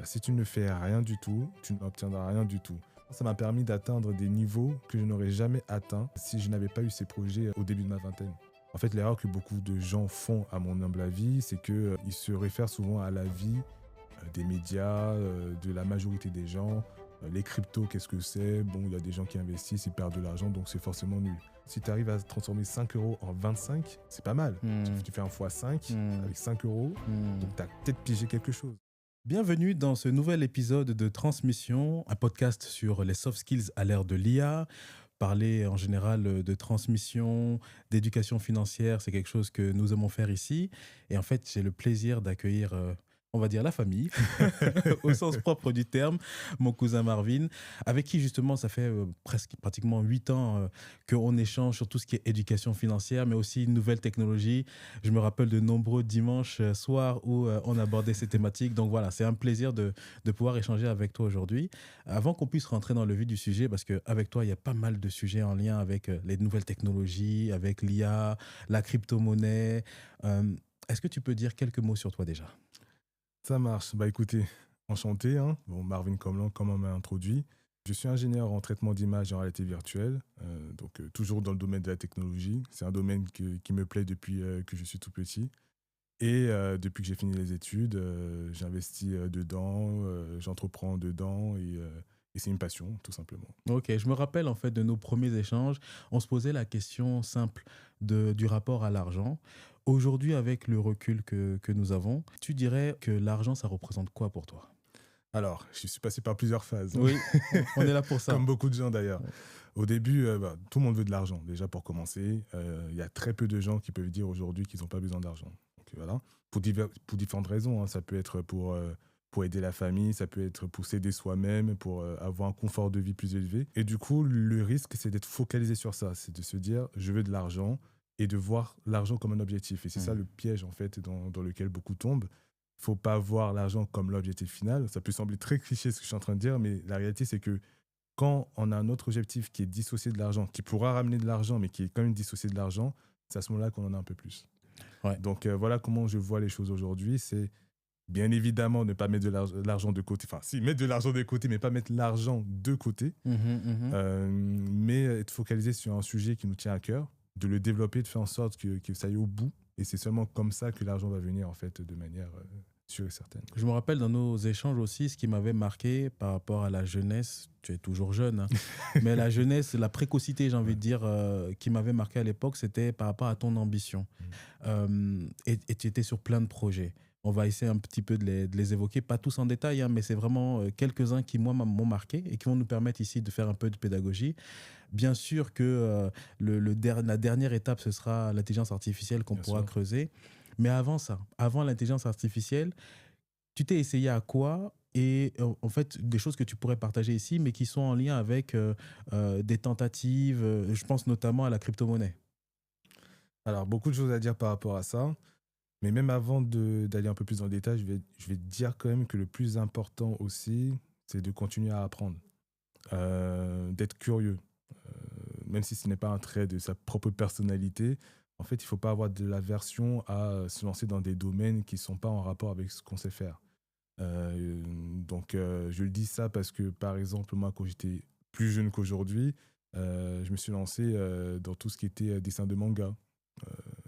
Si tu ne fais rien du tout, tu n'obtiendras rien du tout. Ça m'a permis d'atteindre des niveaux que je n'aurais jamais atteints si je n'avais pas eu ces projets au début de ma vingtaine. En fait, l'erreur que beaucoup de gens font, à mon humble avis, c'est qu'ils se réfèrent souvent à la vie des médias, de la majorité des gens. Les cryptos, qu'est-ce que c'est? Bon, il y a des gens qui investissent, ils perdent de l'argent, donc c'est forcément nul. Si tu arrives à transformer 5 euros en 25, c'est pas mal. Tu fais un x5 avec 5 euros, donc tu as peut-être pigé quelque chose. Bienvenue dans ce nouvel épisode de Transmission, un podcast sur les soft skills à l'ère de l'IA. Parler en général de transmission, d'éducation financière, c'est quelque chose que nous aimons faire ici. Et en fait, j'ai le plaisir d'accueillir, on va dire, la famille, au sens propre du terme, mon cousin Marvin, avec qui justement ça fait pratiquement 8 ans qu'on échange sur tout ce qui est éducation financière, mais aussi nouvelles technologies. Je me rappelle de nombreux dimanches soirs où on abordait ces thématiques. Donc voilà, c'est un plaisir de pouvoir échanger avec toi aujourd'hui. Avant qu'on puisse rentrer dans le vif du sujet, parce qu'avec toi, il y a pas mal de sujets en lien avec les nouvelles technologies, avec l'IA, la crypto-monnaie. Est-ce que tu peux dire quelques mots sur toi déjà ? Ça marche. Bah écoutez, enchanté. Hein. Bon, Marvin Comlan, comme on m'a introduit. Je suis ingénieur en traitement d'image et en réalité virtuelle, donc toujours dans le domaine de la technologie. C'est un domaine qui me plaît depuis que je suis tout petit. Et depuis que j'ai fini les études, j'investis dedans, j'entreprends dedans et c'est une passion, tout simplement. Ok, je me rappelle en fait de nos premiers échanges, on se posait la question simple du rapport à l'argent. Aujourd'hui, avec le recul que nous avons, tu dirais que l'argent, ça représente quoi pour toi ? Alors, je suis passé par plusieurs phases. Hein. Oui, on est là pour ça. Comme beaucoup de gens d'ailleurs. Ouais. Au début, tout le monde veut de l'argent, déjà pour commencer. Il y a très peu de gens qui peuvent dire aujourd'hui qu'ils n'ont pas besoin d'argent. Donc voilà, pour différentes raisons. Hein. Ça peut être pour aider la famille, ça peut être pour s'aider soi-même, pour avoir un confort de vie plus élevé. Et du coup, le risque, c'est d'être focalisé sur ça. C'est de se dire, je veux de l'argent et de voir l'argent comme un objectif. Et c'est ça le piège, en fait, dans lequel beaucoup tombent. Il ne faut pas voir l'argent comme l'objectif final. Ça peut sembler très cliché ce que je suis en train de dire, mais la réalité, c'est que quand on a un autre objectif qui est dissocié de l'argent, qui pourra ramener de l'argent, mais qui est quand même dissocié de l'argent, c'est à ce moment-là qu'on en a un peu plus. Ouais. Donc voilà comment je vois les choses aujourd'hui. C'est bien évidemment ne pas mettre de l'argent de côté. Enfin, si, mettre de l'argent de côté, mais pas mettre l'argent de côté. Mais être focalisé sur un sujet qui nous tient à cœur, de le développer, de faire en sorte que ça aille au bout. Et c'est seulement comme ça que l'argent va venir, en fait, de manière sûre et certaine. Je me rappelle dans nos échanges aussi, ce qui m'avait marqué par rapport à la jeunesse, tu es toujours jeune, hein, mais la jeunesse, la précocité, j'ai envie de dire, qui m'avait marqué à l'époque, c'était par rapport à ton ambition. Et tu étais sur plein de projets. On va essayer un petit peu de les évoquer, pas tous en détail, hein, mais c'est vraiment quelques-uns qui, moi, m'ont marqué et qui vont nous permettre ici de faire un peu de pédagogie. Bien sûr que la dernière étape, ce sera l'intelligence artificielle qu'on pourra creuser. Mais avant ça, avant l'intelligence artificielle, tu t'es essayé à quoi ? Et en fait, des choses que tu pourrais partager ici, mais qui sont en lien avec des tentatives, je pense notamment à la crypto-monnaie. Alors, beaucoup de choses à dire par rapport à ça. Mais même avant d'aller un peu plus dans le détail, je vais te dire quand même que le plus important aussi, c'est de continuer à apprendre, d'être curieux. Même si ce n'est pas un trait de sa propre personnalité, en fait, il ne faut pas avoir de l'aversion à se lancer dans des domaines qui ne sont pas en rapport avec ce qu'on sait faire. Donc, je le dis ça parce que, par exemple, moi, quand j'étais plus jeune qu'aujourd'hui, je me suis lancé dans tout ce qui était dessin de manga.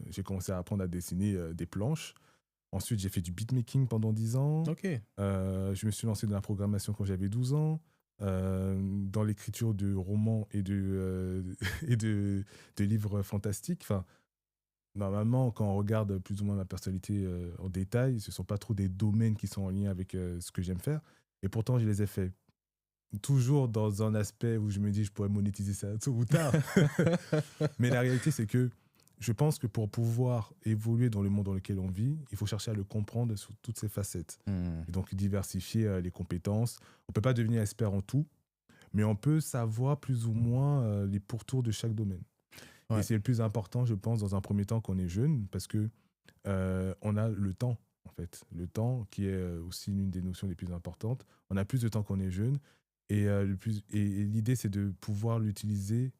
J'ai commencé à apprendre à dessiner des planches. Ensuite, j'ai fait du beatmaking pendant 10 ans. Ok. Je me suis lancé dans la programmation quand j'avais 12 ans. Dans l'écriture de romans et de livres fantastiques. Enfin, normalement, quand on regarde plus ou moins ma personnalité en détail, ce ne sont pas trop des domaines qui sont en lien avec ce que j'aime faire. Et pourtant, je les ai faits. Toujours dans un aspect où je me dis je pourrais monétiser ça tôt ou tard. Mais la réalité, c'est que je pense que pour pouvoir évoluer dans le monde dans lequel on vit, il faut chercher à le comprendre sous toutes ses facettes. Et donc diversifier les compétences. On ne peut pas devenir expert en tout, mais on peut savoir plus ou moins les pourtours de chaque domaine. Ouais. Et c'est le plus important, je pense, dans un premier temps qu'on est jeune, parce que on a le temps, en fait. Le temps qui est aussi l'une des notions les plus importantes. On a plus de temps qu'on est jeune. Et l'idée, c'est de pouvoir l'utiliser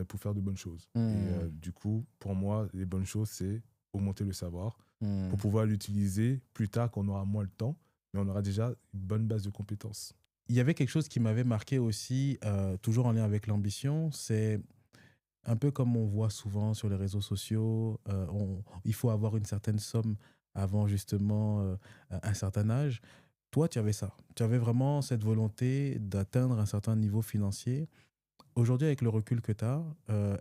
pour faire de bonnes choses. Et du coup, pour moi, les bonnes choses, c'est augmenter le savoir pour pouvoir l'utiliser plus tard quand on aura moins le temps. mais on aura déjà une bonne base de compétences. Il y avait quelque chose qui m'avait marqué aussi, toujours en lien avec l'ambition, c'est un peu comme on voit souvent sur les réseaux sociaux, il faut avoir une certaine somme avant justement un certain âge. Toi, tu avais ça. Tu avais vraiment cette volonté d'atteindre un certain niveau financier. Aujourd'hui, avec le recul que tu as,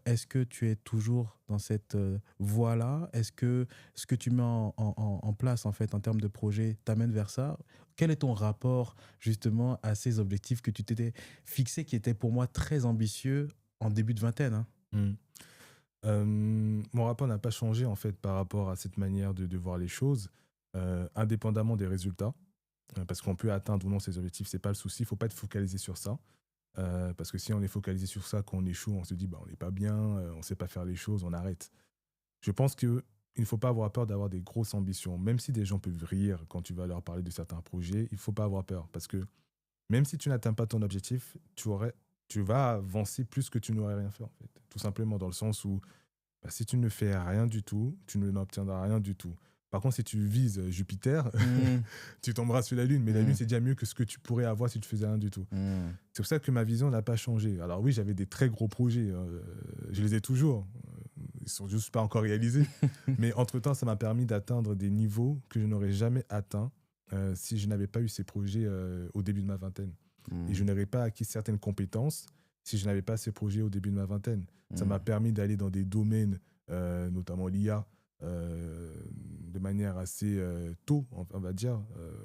est-ce que tu es toujours dans cette voie-là? Est-ce que ce que tu mets en place, en fait, en termes de projet, t'amène vers ça? Quel est ton rapport, justement, à ces objectifs que tu t'étais fixés, qui étaient pour moi très ambitieux en début de vingtaine, hein? Mm. Mon rapport n'a pas changé en fait par rapport à cette manière de voir les choses, indépendamment des résultats, parce qu'on peut atteindre ou non ses objectifs, c'est pas le souci, il faut pas être focalisé sur ça, parce que si on est focalisé sur ça, qu'on échoue, on se dit bah, on n'est pas bien, on sait pas faire les choses, on arrête. Je pense que il ne faut pas avoir peur d'avoir des grosses ambitions, même si des gens peuvent rire quand tu vas leur parler de certains projets, il faut pas avoir peur, parce que même si tu n'atteins pas ton objectif, tu vas avancer plus que tu n'aurais rien fait en fait, tout simplement dans le sens où bah, si tu ne fais rien du tout, tu n'obtiendras rien du tout. Par contre, si tu vises Jupiter, Mmh, tu tomberas sur la Lune. Mais la Lune, mmh, c'est déjà mieux que ce que tu pourrais avoir si tu faisais rien du tout. mmh. C'est pour ça que ma vision n'a pas changé. Alors oui, j'avais des très gros projets. Je les ai toujours. Ils sont juste pas encore réalisés. Mais entre-temps, ça m'a permis d'atteindre des niveaux que je n'aurais jamais atteints si je n'avais pas eu ces projets au début de ma vingtaine. Et je Mmh, n'aurais pas acquis certaines compétences si je n'avais pas ces projets au début de ma vingtaine. Ça m'a mmh. permis d'aller dans des domaines, notamment l'IA, de manière assez tôt, on va dire,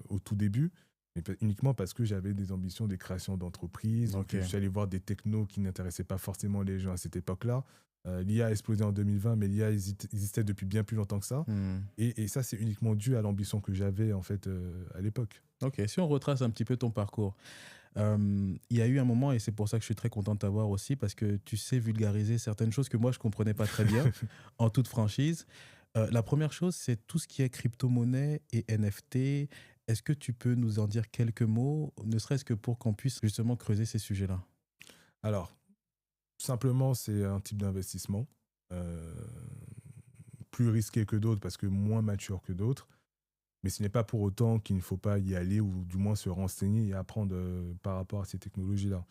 au tout début, mais uniquement parce que j'avais des ambitions de création d'entreprise, ou que je OK. suis allé voir des technos qui n'intéressaient pas forcément les gens à cette époque-là. L'IA a explosé en 2020, mais l'IA existait depuis bien plus longtemps que ça. Mmh. Et ça, c'est uniquement dû à l'ambition que j'avais en fait à l'époque. OK, si on retrace un petit peu ton parcours, il y a eu un moment et c'est pour ça que je suis très content de t'avoir aussi parce que tu sais vulgariser certaines choses que moi je comprenais pas très bien, en toute franchise. La première chose, c'est tout ce qui est crypto-monnaie et NFT. Est-ce que tu peux nous en dire quelques mots, ne serait-ce que pour qu'on puisse justement creuser ces sujets-là? Alors, tout simplement, c'est un type d'investissement euh, plus risqué que d'autres parce que moins mature que d'autres. Mais ce n'est pas pour autant qu'il ne faut pas y aller ou du moins se renseigner et apprendre par rapport à ces technologies-là.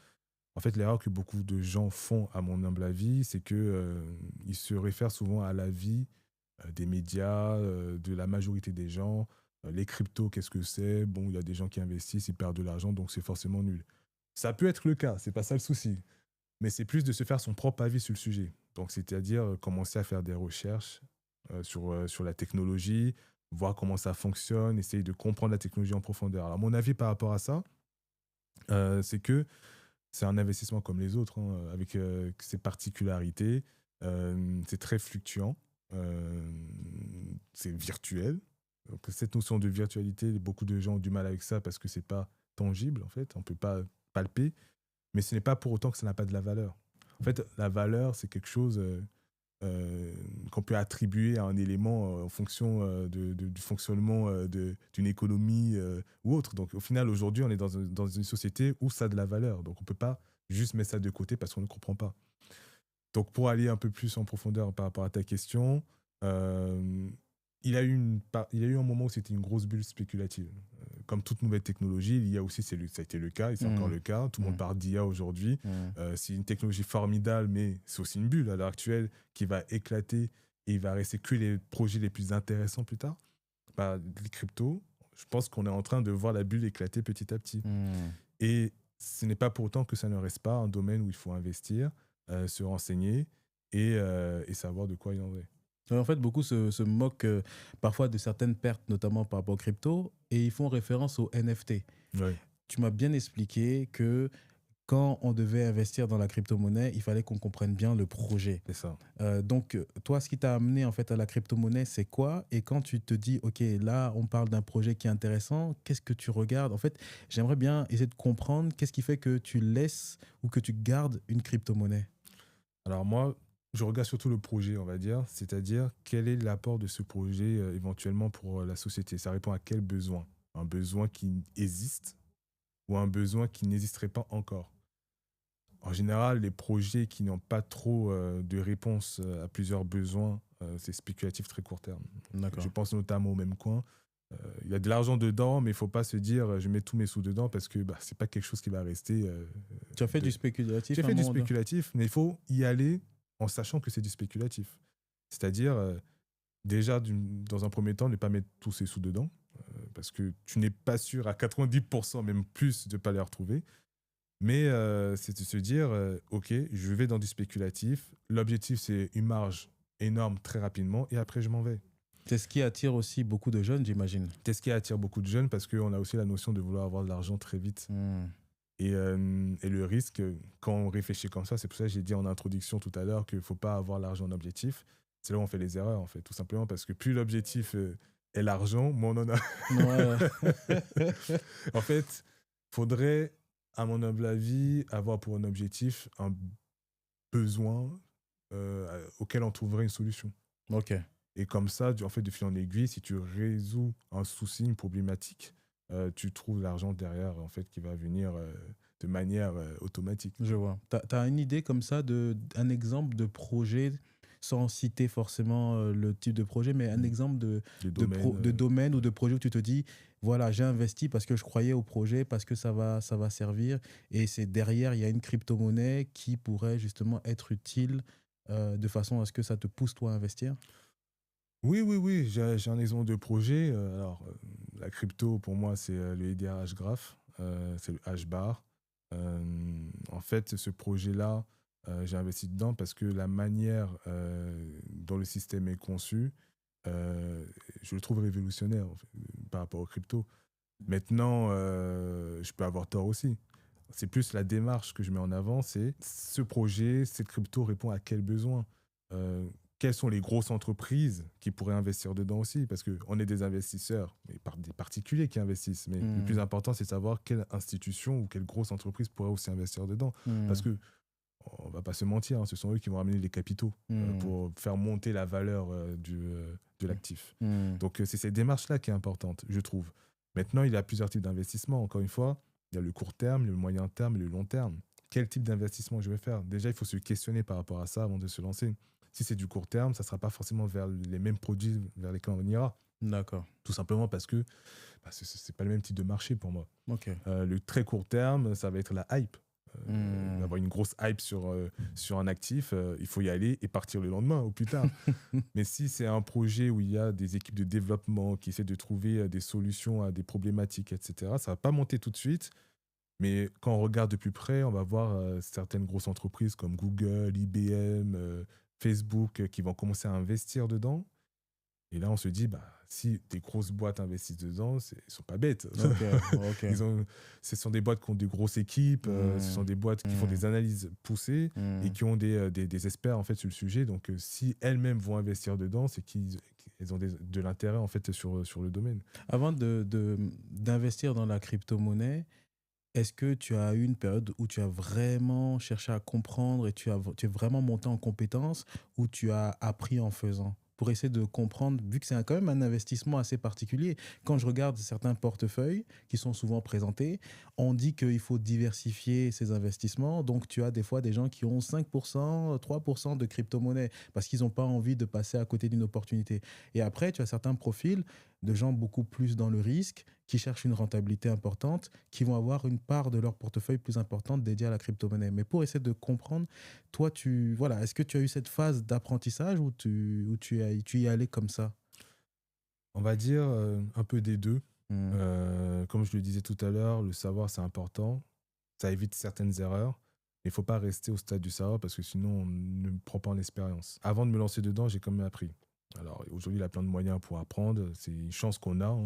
En fait, l'erreur que beaucoup de gens font, à mon humble avis, c'est que ils se réfèrent souvent à l'avis des médias, de la majorité des gens. Les cryptos, qu'est-ce que c'est? Bon, il y a des gens qui investissent, ils perdent de l'argent, donc c'est forcément nul. Ça peut être le cas, c'est pas ça le souci. Mais c'est plus de se faire son propre avis sur le sujet. Donc, c'est-à-dire commencer à faire des recherches sur la technologie, voir comment ça fonctionne, essayer de comprendre la technologie en profondeur. Alors, mon avis par rapport à ça, c'est que c'est un investissement comme les autres, hein, avec ses particularités. C'est très fluctuant. euh, c'est virtuel. Donc, cette notion de virtualité, beaucoup de gens ont du mal avec ça parce que c'est pas tangible, en fait. On peut pas palper. Mais ce n'est pas pour autant que ça n'a pas de la valeur. En fait, la valeur, c'est quelque chose qu'on peut attribuer à un élément en fonction du fonctionnement d'une économie ou autre. Donc, au final, aujourd'hui, on est dans une société où ça a de la valeur. Donc, on ne peut pas juste mettre ça de côté parce qu'on ne comprend pas. Donc, pour aller un peu plus en profondeur par rapport à ta question, euh, il y a eu un moment où c'était une grosse bulle spéculative. Comme toute nouvelle technologie, l'IA aussi, ça a été le cas et c'est encore Mmh, le cas. Tout le monde mmh, parle d'IA aujourd'hui. mmh. C'est une technologie formidable, mais c'est aussi une bulle à l'heure actuelle qui va éclater et il va rester que les projets les plus intéressants plus tard. Bah, les cryptos, je pense qu'on est en train de voir la bulle éclater petit à petit. Mmh. Et ce n'est pas pour autant que ça ne reste pas un domaine où il faut investir, se renseigner et savoir de quoi il en est. Ouais, en fait, beaucoup se moquent parfois de certaines pertes, notamment par rapport aux crypto, et ils font référence aux NFT. Ouais, Tu m'as bien expliqué que quand on devait investir dans la crypto-monnaie, il fallait qu'on comprenne bien le projet. c'est ça. Donc, toi, ce qui t'a amené en fait à la crypto-monnaie, c'est quoi? Et quand tu te dis, OK, là, on parle d'un projet qui est intéressant, qu'est-ce que tu regardes? En fait, j'aimerais bien essayer de comprendre qu'est-ce qui fait que tu laisses ou que tu gardes une crypto-monnaie. Alors moi, je regarde surtout le projet, on va dire, c'est-à-dire quel est l'apport de ce projet éventuellement pour la société. Ça répond à quel besoin? Un besoin qui existe ou un besoin qui n'existerait pas encore? En général, les projets qui n'ont pas trop de réponse à plusieurs besoins, c'est spéculatif très court terme. Je D'accord. pense notamment au même coin. Il y a de l'argent dedans, mais il ne faut pas se dire je mets tous mes sous dedans parce que ce n'est pas quelque chose qui va rester. Tu as fait du spéculatif J'ai à un fait du moment donné. spéculatif, mais il faut y aller en sachant que c'est du spéculatif. C'est-à-dire, déjà, dans un premier temps, ne pas mettre tous ses sous dedans parce que tu n'es pas sûr à 90%, même plus, de ne pas les retrouver. Mais c'est de se dire, OK, je vais dans du spéculatif. L'objectif, c'est une marge énorme très rapidement et après, je m'en vais. C'est ce qui attire aussi beaucoup de jeunes, j'imagine. C'est ce qui attire beaucoup de jeunes parce qu'on a aussi la notion de vouloir avoir de l'argent très vite. Et le risque, quand on réfléchit comme ça, c'est pour ça que j'ai dit en introduction tout à l'heure qu'il ne faut pas avoir l'argent en objectif. C'est là où on fait les erreurs, en fait, tout simplement parce que plus l'objectif est l'argent, moins on en a. Ouais. En fait, il faudrait, à mon humble avis, avoir pour un objectif un besoin auquel on trouverait une solution. Ok. Et comme ça, en fait, de fil en aiguille, si tu résous un souci, une problématique, tu trouves l'argent derrière, en fait, qui va venir de manière automatique. Je vois. Tu as une idée comme ça, un exemple de projet, sans citer forcément le type de projet, mais un exemple de domaine ou de projet où tu te dis, voilà, j'ai investi parce que je croyais au projet, parce que ça va servir. Et c'est derrière, il y a une crypto-monnaie qui pourrait justement être utile de façon à ce que ça te pousse toi à investir. Oui, j'ai un exemple de projet. Alors, la crypto, pour moi, c'est le EDH Graph, c'est le H-bar. En fait, ce projet-là, j'ai investi dedans parce que la manière dont le système est conçu, je le trouve révolutionnaire en fait, par rapport aux crypto. Maintenant, je peux avoir tort aussi. C'est plus la démarche que je mets en avant, c'est ce projet, cette crypto répond à quel besoin quelles sont les grosses entreprises qui pourraient investir dedans aussi parce qu'on est des investisseurs, mais des particuliers qui investissent. Mais le plus important, c'est de savoir quelle institution ou quelle grosse entreprise pourrait aussi investir dedans. Parce que, on ne va pas se mentir, ce sont eux qui vont amener les capitaux pour faire monter la valeur de l'actif. Donc, c'est cette démarche-là qui est importante, je trouve. Maintenant, il y a plusieurs types d'investissements. Encore une fois, il y a le court terme, le moyen terme et le long terme. Quel type d'investissement je vais faire? Déjà, il faut se questionner par rapport à ça avant de se lancer. Si c'est du court terme, ça ne sera pas forcément vers les mêmes produits vers lesquels on ira. D'accord. Tout simplement parce que ce n'est pas le même type de marché pour moi. Okay. Le très court terme, ça va être la hype. Avoir une grosse hype sur un actif, il faut y aller et partir le lendemain ou plus tard. Mais si c'est un projet où il y a des équipes de développement qui essaient de trouver des solutions à des problématiques, etc., ça ne va pas monter tout de suite. Mais quand on regarde de plus près, on va voir certaines grosses entreprises comme Google, IBM, Facebook qui vont commencer à investir dedans. Et là, on se dit, si des grosses boîtes investissent dedans, ils ne sont pas bêtes. Okay. Ce sont des boîtes qui ont des grosses équipes, ce sont des boîtes qui font des analyses poussées et qui ont des experts en fait, sur le sujet. Donc, si elles-mêmes vont investir dedans, c'est qu'elles ont de l'intérêt en fait, sur le domaine. Avant d'investir dans la crypto-monnaie, est-ce que tu as eu une période où tu as vraiment cherché à comprendre et tu es vraiment monté en compétence ou tu as appris en faisant pour essayer de comprendre, vu que c'est quand même un investissement assez particulier. Quand je regarde certains portefeuilles qui sont souvent présentés, on dit qu'il faut diversifier ses investissements. Donc, tu as des fois des gens qui ont 5%, 3% de crypto-monnaie parce qu'ils n'ont pas envie de passer à côté d'une opportunité. Et après, tu as certains profils de gens beaucoup plus dans le risque, qui cherchent une rentabilité importante, qui vont avoir une part de leur portefeuille plus importante dédiée à la crypto-monnaie. Mais pour essayer de comprendre, toi, est-ce que tu as eu cette phase d'apprentissage ou tu y allais comme ça? On va dire un peu des deux. Comme je le disais tout à l'heure, le savoir, c'est important. Ça évite certaines erreurs. Mais il ne faut pas rester au stade du savoir parce que sinon, on ne prend pas en expérience. Avant de me lancer dedans, j'ai quand même appris. Alors aujourd'hui, il y a plein de moyens pour apprendre. C'est une chance qu'on a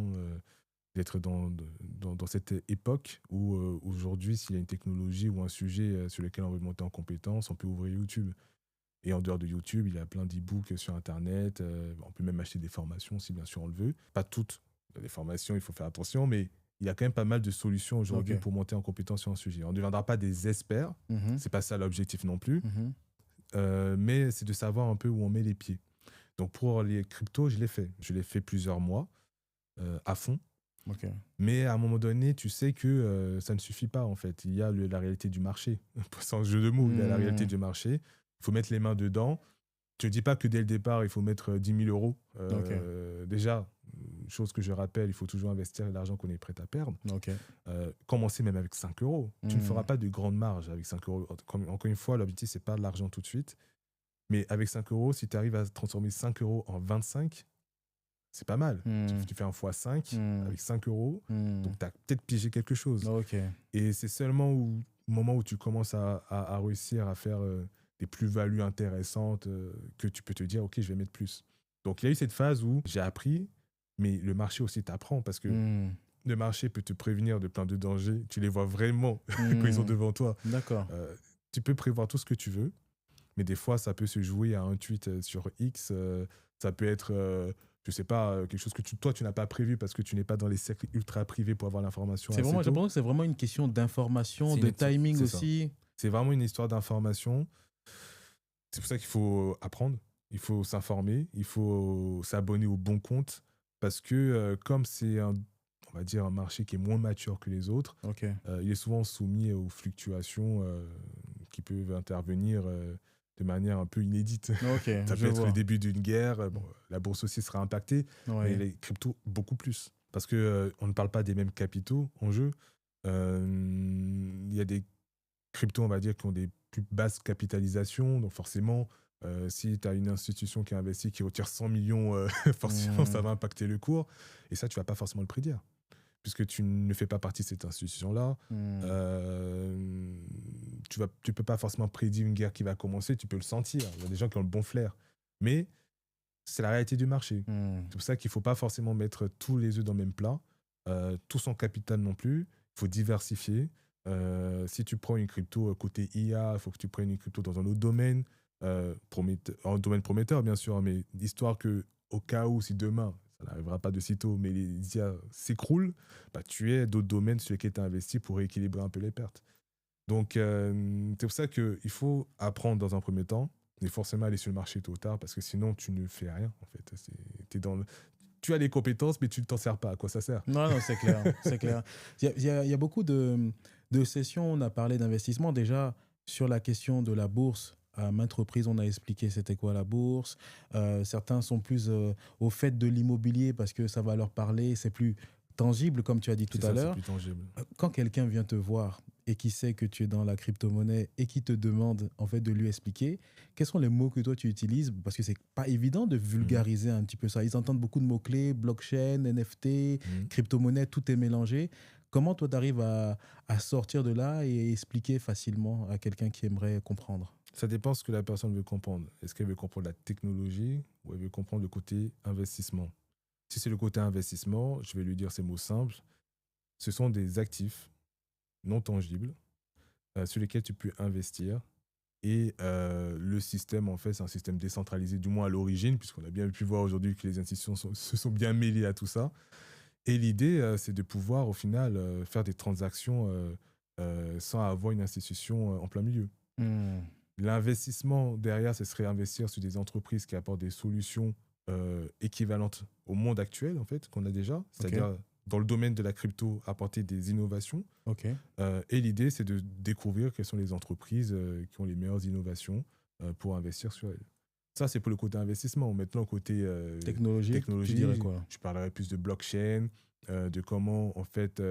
d'être dans cette époque où aujourd'hui, s'il y a une technologie ou un sujet sur lequel on veut monter en compétence, on peut ouvrir YouTube. Et en dehors de YouTube, il y a plein d'e-books sur Internet. On peut même acheter des formations si bien sûr on le veut. Pas toutes. Il y a des formations, il faut faire attention, mais il y a quand même pas mal de solutions aujourd'hui pour monter en compétence sur un sujet. On ne deviendra pas des experts. C'est pas ça l'objectif non plus. Mais c'est de savoir un peu où on met les pieds. Donc pour les cryptos, je l'ai fait. Je l'ai fait plusieurs mois à fond. Mais à un moment donné, tu sais que ça ne suffit pas en fait. Il y a la réalité du marché. Sans jeu de mots, il y a la réalité du marché. Il faut mettre les mains dedans. Je ne dis pas que dès le départ, il faut mettre 10 000 euros. Ok. Déjà, chose que je rappelle, il faut toujours investir l'argent qu'on est prêt à perdre. Ok. Commencer même avec 5 euros. Tu ne feras pas de grande marge avec 5 euros. Encore une fois, l'objectif, ce n'est pas de l'argent tout de suite. Mais avec 5 euros, si tu arrives à transformer 5 euros en 25, c'est pas mal. Tu fais un fois 5 avec 5 euros. Donc, tu as peut-être pigé quelque chose. Ok. Et c'est seulement au moment où tu commences à réussir à faire des plus-values intéressantes que tu peux te dire, OK, je vais mettre plus. Donc, il y a eu cette phase où j'ai appris, mais le marché aussi t'apprend parce que le marché peut te prévenir de plein de dangers. Tu les vois vraiment quand ils sont devant toi. D'accord. Tu peux prévoir tout ce que tu veux, mais des fois, ça peut se jouer à un tweet sur X. Ça peut être, je sais pas, quelque chose que toi, tu n'as pas prévu parce que tu n'es pas dans les cercles ultra privés pour avoir l'information assez J'ai tôt. l'impression que c'est vraiment une question d'information, de timing c'est aussi. C'est vraiment une histoire d'information. C'est pour ça qu'il faut apprendre, il faut s'informer, il faut s'abonner au bon compte parce que comme c'est on va dire un marché qui est moins mature que les autres, Ok. il est souvent soumis aux fluctuations qui peuvent intervenir de manière un peu inédite. Ok, Ça je peut être vois. le début d'une guerre. Bon, la bourse aussi sera impactée, mais Ouais. les cryptos beaucoup plus. Parce que on ne parle pas des mêmes capitaux en jeu. Il y a des cryptos, on va dire, qui ont des plus basses capitalisations. Donc forcément, si tu as une institution qui investit, qui retire 100 millions, forcément, ça va impacter le cours. Et ça, tu vas pas forcément le prédire, puisque tu ne fais pas partie de cette institution-là. Tu peux pas forcément prédire une guerre qui va commencer, tu peux le sentir. Il y a des gens qui ont le bon flair. Mais c'est la réalité du marché. C'est pour ça qu'il ne faut pas forcément mettre tous les œufs dans le même plat, tout son capital non plus. Il faut diversifier. Si tu prends une crypto côté IA, il faut que tu prennes une crypto dans un autre domaine, un domaine prometteur bien sûr, mais histoire que au cas où, si demain, ça n'arrivera pas de sitôt, mais les IA s'écroulent, bah, tu aies d'autres domaines sur lesquels tu as investi pour rééquilibrer un peu les pertes. Donc, c'est pour ça qu'il faut apprendre dans un premier temps, et forcément aller sur le marché tôt ou tard, parce que sinon, tu ne fais rien, en fait. Tu as les compétences, mais tu ne t'en sers pas. À quoi ça sert? Non, c'est clair. C'est clair. Il y a beaucoup de sessions, on a parlé d'investissement. Déjà, sur la question de la bourse, à maintes reprises, on a expliqué c'était quoi la bourse. Certains sont plus au fait de l'immobilier parce que ça va leur parler, c'est plus tangible, comme tu as dit tout à C'est l'heure. plus tangible. Quand quelqu'un vient te voir et qui sait que tu es dans la crypto-monnaie et qui te demande en fait de lui expliquer, quels sont les mots que toi tu utilises? Parce que c'est pas évident de vulgariser un petit peu ça. Ils entendent beaucoup de mots-clés, blockchain, NFT, crypto-monnaie, tout est mélangé. Comment toi tu arrives à sortir de là et expliquer facilement à quelqu'un qui aimerait comprendre? Ça dépend ce que la personne veut comprendre. Est-ce qu'elle veut comprendre la technologie ou elle veut comprendre le côté investissement? Si c'est le côté investissement, je vais lui dire ces mots simples. Ce sont des actifs non tangibles sur lesquels tu peux investir. Et le système, en fait, c'est un système décentralisé, du moins à l'origine, puisqu'on a bien pu voir aujourd'hui que les institutions se sont bien mêlées à tout ça. Et l'idée, c'est de pouvoir, au final, faire des transactions sans avoir une institution en plein milieu. L'investissement derrière, ce serait investir sur des entreprises qui apportent des solutions équivalentes au monde actuel, en fait, qu'on a déjà. C'est-à-dire, dans le domaine de la crypto, apporter des innovations. Et l'idée, c'est de découvrir quelles sont les entreprises qui ont les meilleures innovations pour investir sur elles. Ça, c'est pour le côté investissement. Maintenant, côté Technologie, tu dirais quoi? je parlerai plus de blockchain, de comment, en fait,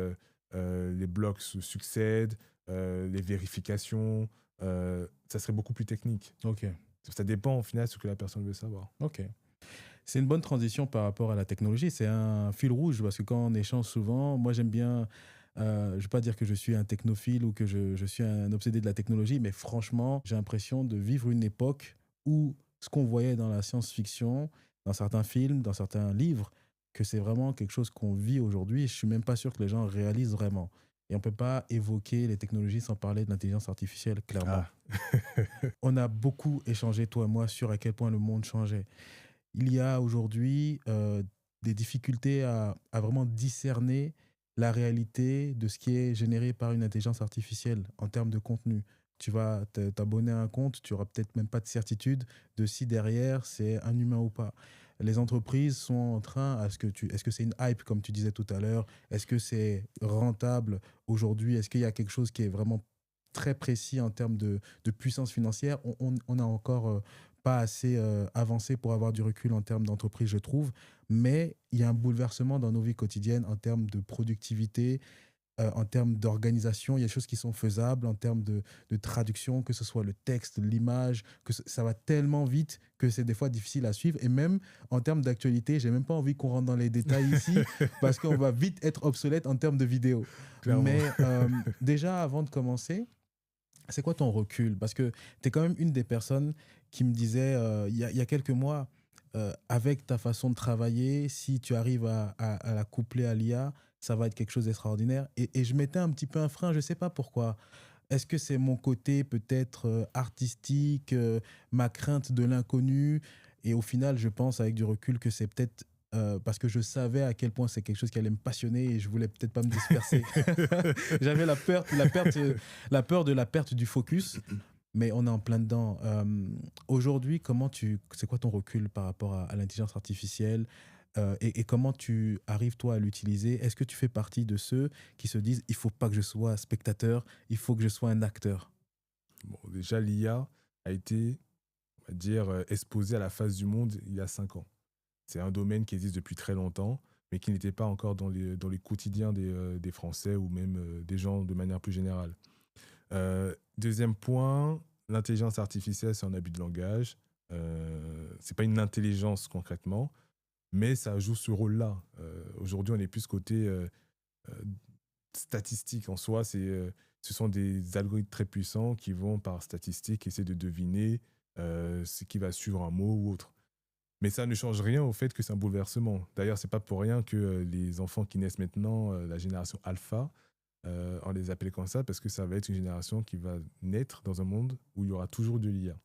les blocs se succèdent, les vérifications. Ça serait beaucoup plus technique. Ça dépend, au final, de ce que la personne veut savoir. C'est une bonne transition par rapport à la technologie. C'est un fil rouge parce que quand on échange souvent, moi j'aime bien, je ne vais pas dire que je suis un technophile ou que je suis un obsédé de la technologie, mais franchement, j'ai l'impression de vivre une époque où ce qu'on voyait dans la science-fiction, dans certains films, dans certains livres, que c'est vraiment quelque chose qu'on vit aujourd'hui. Je ne suis même pas sûr que les gens réalisent vraiment. Et on ne peut pas évoquer les technologies sans parler de l'intelligence artificielle, clairement. On a beaucoup échangé, toi et moi, sur à quel point le monde changeait. Il y a aujourd'hui des difficultés à vraiment discerner la réalité de ce qui est généré par une intelligence artificielle en termes de contenu. Tu vas t'abonner à un compte, tu n'auras peut-être même pas de certitude de si derrière c'est un humain ou pas. Les entreprises sont en train, est-ce que c'est une hype comme tu disais tout à l'heure? Est-ce que c'est rentable aujourd'hui? Est-ce qu'il y a quelque chose qui est vraiment très précis en termes de puissance financière? On a encore pas assez avancé pour avoir du recul en termes d'entreprise, je trouve. Mais il y a un bouleversement dans nos vies quotidiennes en termes de productivité, en termes d'organisation. Il y a des choses qui sont faisables en termes de traduction, que ce soit le texte, l'image, ça va tellement vite que c'est des fois difficile à suivre. Et même en termes d'actualité, j'ai même pas envie qu'on rentre dans les détails ici parce qu'on va vite être obsolète en termes de vidéo. Clairement. Mais déjà, avant de commencer, c'est quoi ton recul? Parce que tu es quand même une des personnes qui me disait il y a quelques mois, avec ta façon de travailler, si tu arrives à la coupler à l'IA, ça va être quelque chose d'extraordinaire. Et je mettais un petit peu un frein, je ne sais pas pourquoi. Est-ce que c'est mon côté peut-être artistique, ma crainte de l'inconnu? Et au final, je pense avec du recul que c'est peut-être parce que je savais à quel point c'est quelque chose qui allait me passionner et je voulais peut-être pas me disperser. J'avais la peur de la perte du focus, mais on est en plein dedans. Aujourd'hui, c'est quoi ton recul par rapport à l'intelligence artificielle et comment tu arrives toi à l'utiliser? Est-ce que tu fais partie de ceux qui se disent il faut pas que je sois spectateur, il faut que je sois un acteur? Bon, déjà, l'IA a été, on va dire, exposée à la face du monde il y a 5 ans. C'est un domaine qui existe depuis très longtemps, mais qui n'était pas encore dans les quotidiens des Français ou même des gens de manière plus générale. Deuxième point, l'intelligence artificielle, c'est un abus de langage. C'est pas une intelligence concrètement, mais ça joue ce rôle-là. Aujourd'hui, on est plus côté euh, statistique en soi. Ce sont des algorithmes très puissants qui vont par statistique essayer de deviner ce qui va suivre un mot ou autre. Mais ça ne change rien au fait que c'est un bouleversement. D'ailleurs, c'est pas pour rien que les enfants qui naissent maintenant, la génération alpha, on les appelle comme ça parce que ça va être une génération qui va naître dans un monde où il y aura toujours de l'IA.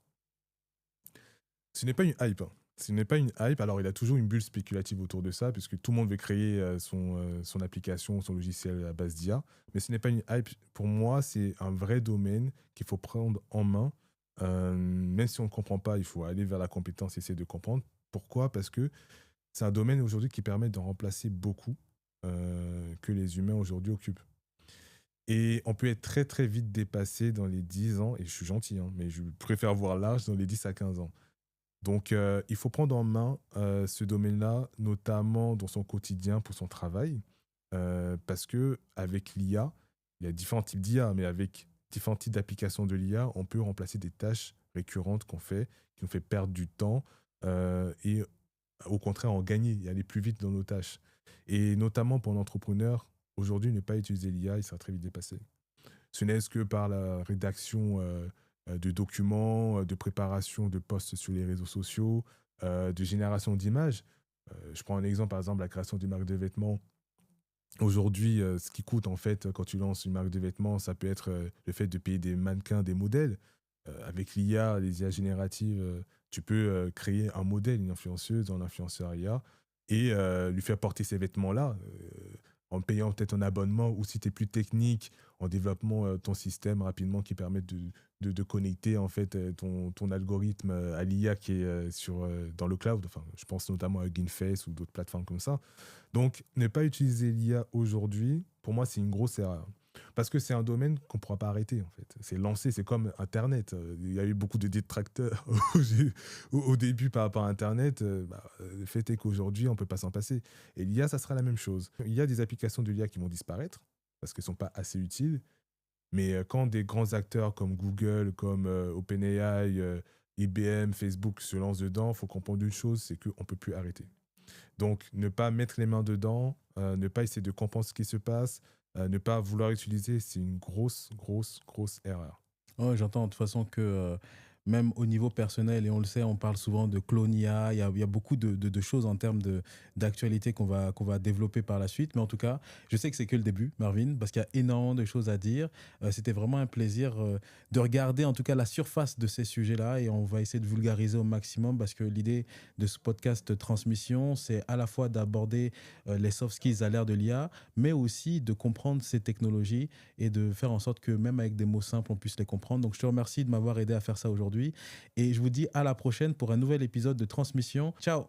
Ce n'est pas une hype, hein. Ce n'est pas une hype. Alors, il y a toujours une bulle spéculative autour de ça, puisque tout le monde veut créer son application, son logiciel à base d'IA. Mais ce n'est pas une hype. Pour moi, c'est un vrai domaine qu'il faut prendre en main. Même si on ne comprend pas, il faut aller vers la compétence et essayer de comprendre. Pourquoi? Parce que c'est un domaine aujourd'hui qui permet de remplacer beaucoup que les humains aujourd'hui occupent. Et on peut être très très vite dépassé dans les 10 ans, et je suis gentil, hein, mais je préfère voir large dans les 10 à 15 ans. Donc, il faut prendre en main ce domaine-là, notamment dans son quotidien pour son travail, parce que avec l'IA, il y a différents types d'IA, mais avec différents types d'applications de l'IA, on peut remplacer des tâches récurrentes qu'on fait, qui nous fait perdre du temps, et au contraire en gagner et aller plus vite dans nos tâches. Et notamment pour l'entrepreneur, aujourd'hui, ne pas utiliser l'IA, il sera très vite dépassé. Ce n'est que par la rédaction de documents, de préparation de posts sur les réseaux sociaux, de génération d'images. Je prends un exemple, par exemple, la création d'une marque de vêtements. Aujourd'hui, ce qui coûte, en fait, quand tu lances une marque de vêtements, ça peut être le fait de payer des mannequins, des modèles. Avec l'IA, les IA génératives, tu peux créer un modèle, une influenceuse, un influenceur IA, et lui faire porter ces vêtements-là, en payant peut-être un abonnement, ou si tu es plus technique, en développant ton système rapidement qui permet de connecter en fait ton algorithme à l'IA qui est dans le cloud. Enfin, je pense notamment à Hugging Face ou d'autres plateformes comme ça. Donc, ne pas utiliser l'IA aujourd'hui, pour moi, c'est une grosse erreur. Parce que c'est un domaine qu'on ne pourra pas arrêter, en fait. C'est lancé, c'est comme Internet. Il y a eu beaucoup de détracteurs au début par rapport à Internet. Le fait est qu'aujourd'hui, on ne peut pas s'en passer. Et l'IA, ça sera la même chose. Il y a des applications de l'IA qui vont disparaître parce qu'elles ne sont pas assez utiles. Mais quand des grands acteurs comme Google, comme OpenAI, IBM, Facebook se lancent dedans, il faut comprendre une chose, c'est qu'on ne peut plus arrêter. Donc, ne pas mettre les mains dedans, ne pas essayer de comprendre ce qui se passe, ne pas vouloir utiliser, c'est une grosse, grosse, grosse erreur. Ouais, j'entends de toute façon que même au niveau personnel, et on le sait, on parle souvent de clone IA, il y a beaucoup de choses en termes d'actualité qu'on va développer par la suite. Mais en tout cas, je sais que c'est que le début, Marvin, parce qu'il y a énormément de choses à dire. C'était vraiment un plaisir de regarder en tout cas la surface de ces sujets-là et on va essayer de vulgariser au maximum parce que l'idée de ce podcast transmission, c'est à la fois d'aborder les soft skills à l'ère de l'IA, mais aussi de comprendre ces technologies et de faire en sorte que même avec des mots simples, on puisse les comprendre. Donc, je te remercie de m'avoir aidé à faire ça aujourd'hui et je vous dis à la prochaine pour un nouvel épisode de Transmission. Ciao!